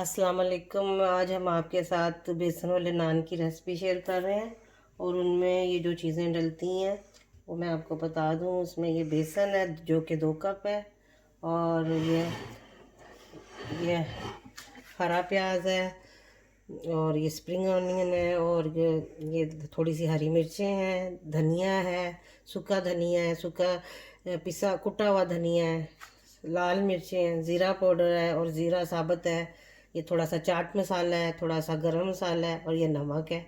अस्सलाम वालेकुम। आज हम आपके साथ बेसन वाले नान की रेसिपी शेयर कर रहे हैं और उनमें ये जो चीज़ें डलती हैं वो मैं आपको बता दूं। उसमें ये बेसन है जो कि 2 कप है, और ये हरा प्याज है, और ये स्प्रिंग ऑनियन है, और ये थोड़ी सी हरी मिर्चें हैं, धनिया है, सूखा धनिया है, सूखा पिसा कुटा हुआ धनिया है, लाल मिर्चें हैं, ज़ीरा पाउडर है और ज़ीरा साबुत है, ये थोड़ा सा चाट मसाला है, थोड़ा सा गरम मसाला है, और ये नमक है।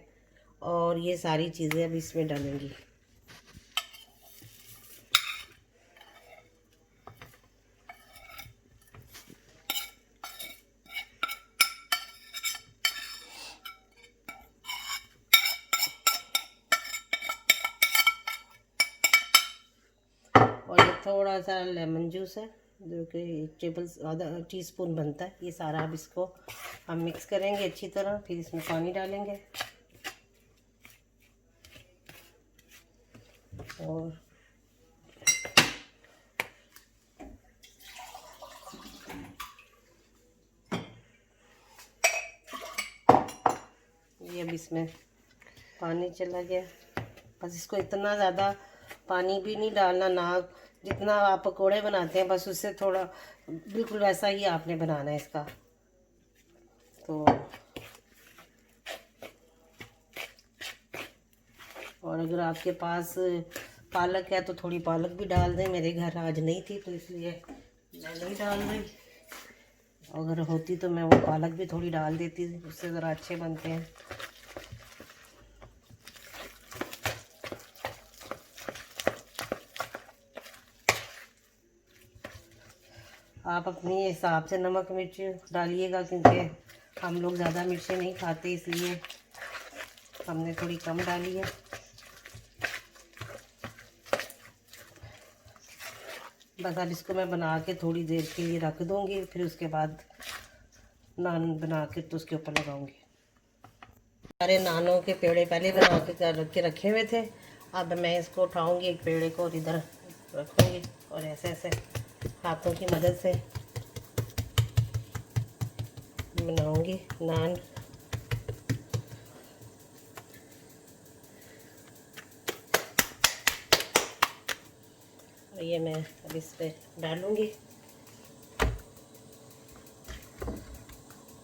और ये सारी चीज़ें अब इसमें डालेंगी। और ये थोड़ा सा लेमन जूस है जो कि 1 टेबल आधा टीस्पून बनता है। ये सारा अब इसको हम मिक्स करेंगे अच्छी तरह, फिर इसमें पानी डालेंगे। और ये अब इसमें पानी चला गया। बस इसको इतना ज़्यादा पानी भी नहीं डालना, ना जितना आप पकोड़े बनाते हैं, बस उससे थोड़ा बिल्कुल वैसा ही आपने बनाना है इसका। तो और अगर आपके पास पालक है तो थोड़ी पालक भी डाल दें। मेरे घर आज नहीं थी तो इसलिए मैं नहीं डाल रही। अगर होती तो मैं वो पालक भी थोड़ी डाल देती, उससे ज़रा अच्छे बनते हैं। आप अपने हिसाब से नमक मिर्च डालिएगा, क्योंकि हम लोग ज़्यादा मिर्चें नहीं खाते, इसलिए हमने थोड़ी कम डाली है। बस अब इसको मैं बना के थोड़ी देर के लिए रख दूँगी, फिर उसके बाद नान बना के तो उसके ऊपर लगाऊंगी। सारे नानों के पेड़े पहले बना के रखे हुए थे। अब मैं इसको उठाऊंगी, एक पेड़े को और इधर रखूंगी, और ऐसे ऐसे हाथों की मदद से बनाऊंगी नान। और ये मैं अब इस पर डालूंगी,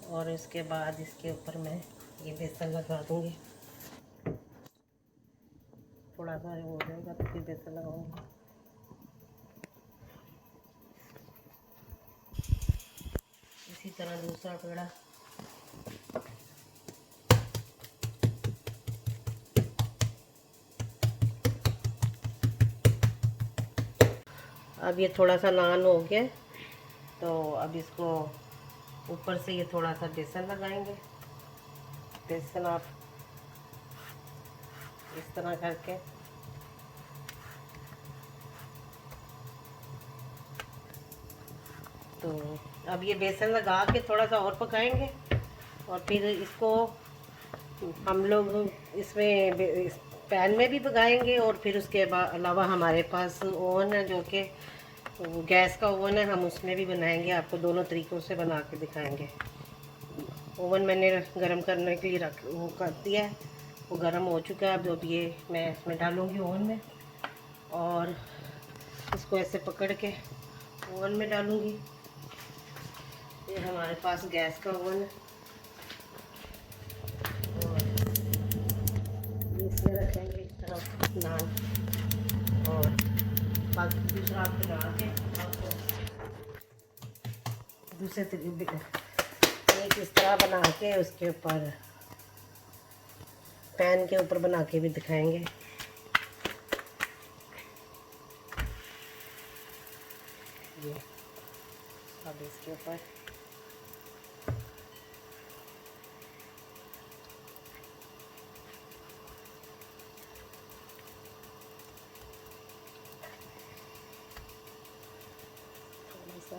और इसके बाद इसके ऊपर मैं ये बेसन लगा दूंगी। थोड़ा सा हो जाएगा तो फिर बेसन लगाऊंगी। इसी तरह दूसरा पेड़ा। अब ये थोड़ा सा नान हो गया, तो अब इसको ऊपर से ये थोड़ा सा बेसन लगाएंगे। बेसन आप इस तरह करके तो अब ये बेसन लगा के थोड़ा सा और पकाएंगे, और फिर इसको हम लोग इसमें इस पैन में भी पकाएंगे, और फिर उसके अलावा हमारे पास ओवन है जो कि गैस का ओवन है, हम उसमें भी बनाएंगे। आपको दोनों तरीक़ों से बना के दिखाएंगे। ओवन मैंने गरम करने के लिए वो कर दिया है, वो गरम हो चुका है। अब ये मैं इसमें डालूँगी ओवन में, और इसको ऐसे पकड़ के ओवन में डालूँगी। ये हमारे पास गैस का ओवन है, और इसमें रखेंगे इस तरह नान, और बाकी दूसरा आप बना के आपको दूसरे एक इस तरह बना के उसके ऊपर पैन के ऊपर बना के भी दिखाएंगे। ये अब इसके ऊपर थोड़ा सा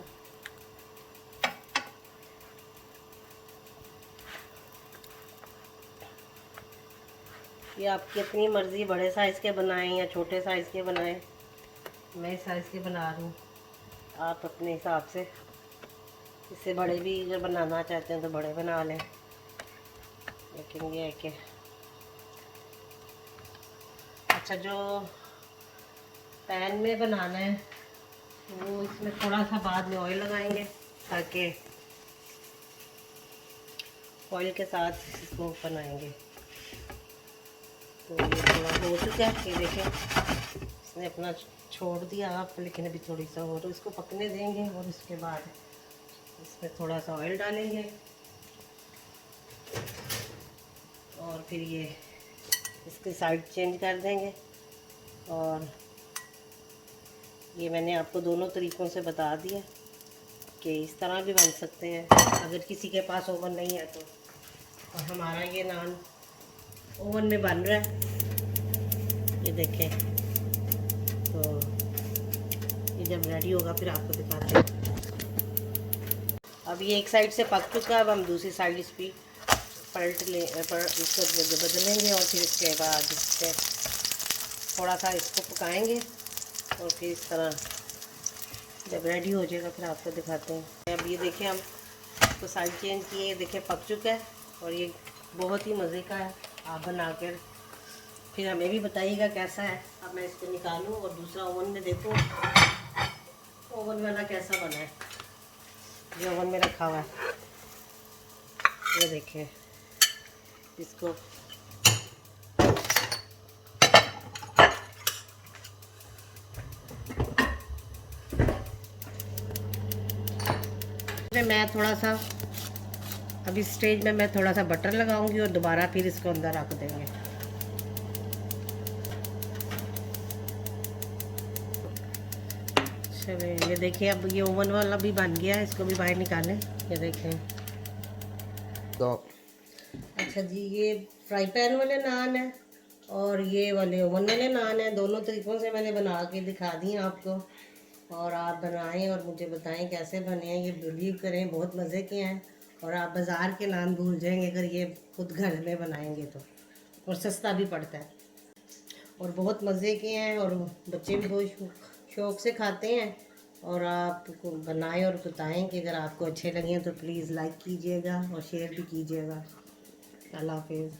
ये आपकी अपनी मर्ज़ी, बड़े साइज़ के बनाएं या छोटे साइज़ के बनाएं। मैं इस साइज़ के बना रही हूँ, आप अपने हिसाब से इससे बड़े भी अगर बनाना चाहते हैं तो बड़े बना लें, लेकिन ये है कि अच्छा जो पैन में बनाना है वो इसमें थोड़ा सा बाद में ऑयल लगाएंगे, ताकि ऑयल के साथ इसको बनाएंगे। तो ये थोड़ा हो चुका है, ये देखें इसने अपना छोड़ दिया आप, लेकिन अभी थोड़ी सा और इसको पकने देंगे और इसके बाद इसमें थोड़ा सा ऑयल डालेंगे और फिर ये इसकी साइड चेंज कर देंगे। और ये मैंने आपको दोनों तरीक़ों से बता दिया कि इस तरह भी बन सकते हैं अगर किसी के पास ओवन नहीं है तो। और हमारा ये नान ओवन में बन रहा है, ये देखें। तो ये जब रेडी होगा फिर आपको दिखाते हैं। अब ये एक साइड से पक चुका है, अब हम दूसरी साइड इस पर इसको बदलेंगे और फिर इसके बाद इससे थोड़ा सा इसको पकाएंगे और फिर इस तरह जब रेडी हो जाएगा फिर आपको दिखाते हैं। अब ये देखें हम इसको साइड चेंज किए, देखें पक चुका है और ये बहुत ही मज़े का है। आप बनाकर फिर हमें भी बताइएगा कैसा है। अब मैं इसको निकालूं और दूसरा ओवन में देखूं ओवन वाला कैसा बना है। ये ओवन में रखा हुआ है, ये देखें इसको। मैं थोड़ा सा अभी स्टेज में मैं थोड़ा सा बटर लगाऊंगी और दोबारा फिर इसको अंदर रख देंगे। चलिए ये देखिए अब ये ओवन वाला भी बन गया है, इसको भी बाहर निकालें। ये देखें तो अच्छा जी, ये फ्राई पैन वाले नान है और ये वाले ओवन वाले नान है। दोनों तरीक़ों से मैंने बना के दिखा दी आपको, और आप बनाएं और मुझे बताएं कैसे बने हैं। ये बिलीव करें बहुत मज़े के हैं और आप बाज़ार के नान भूल जाएंगे अगर ये खुद घर में बनाएंगे तो। और सस्ता भी पड़ता है और बहुत मज़े के हैं और बच्चे भी बहुत शौक़ से खाते हैं। और आप बनाएं और बताएं कि अगर आपको अच्छे लगे तो प्लीज़ लाइक कीजिएगा और शेयर भी कीजिएगा। अल्लाह हाफिज़।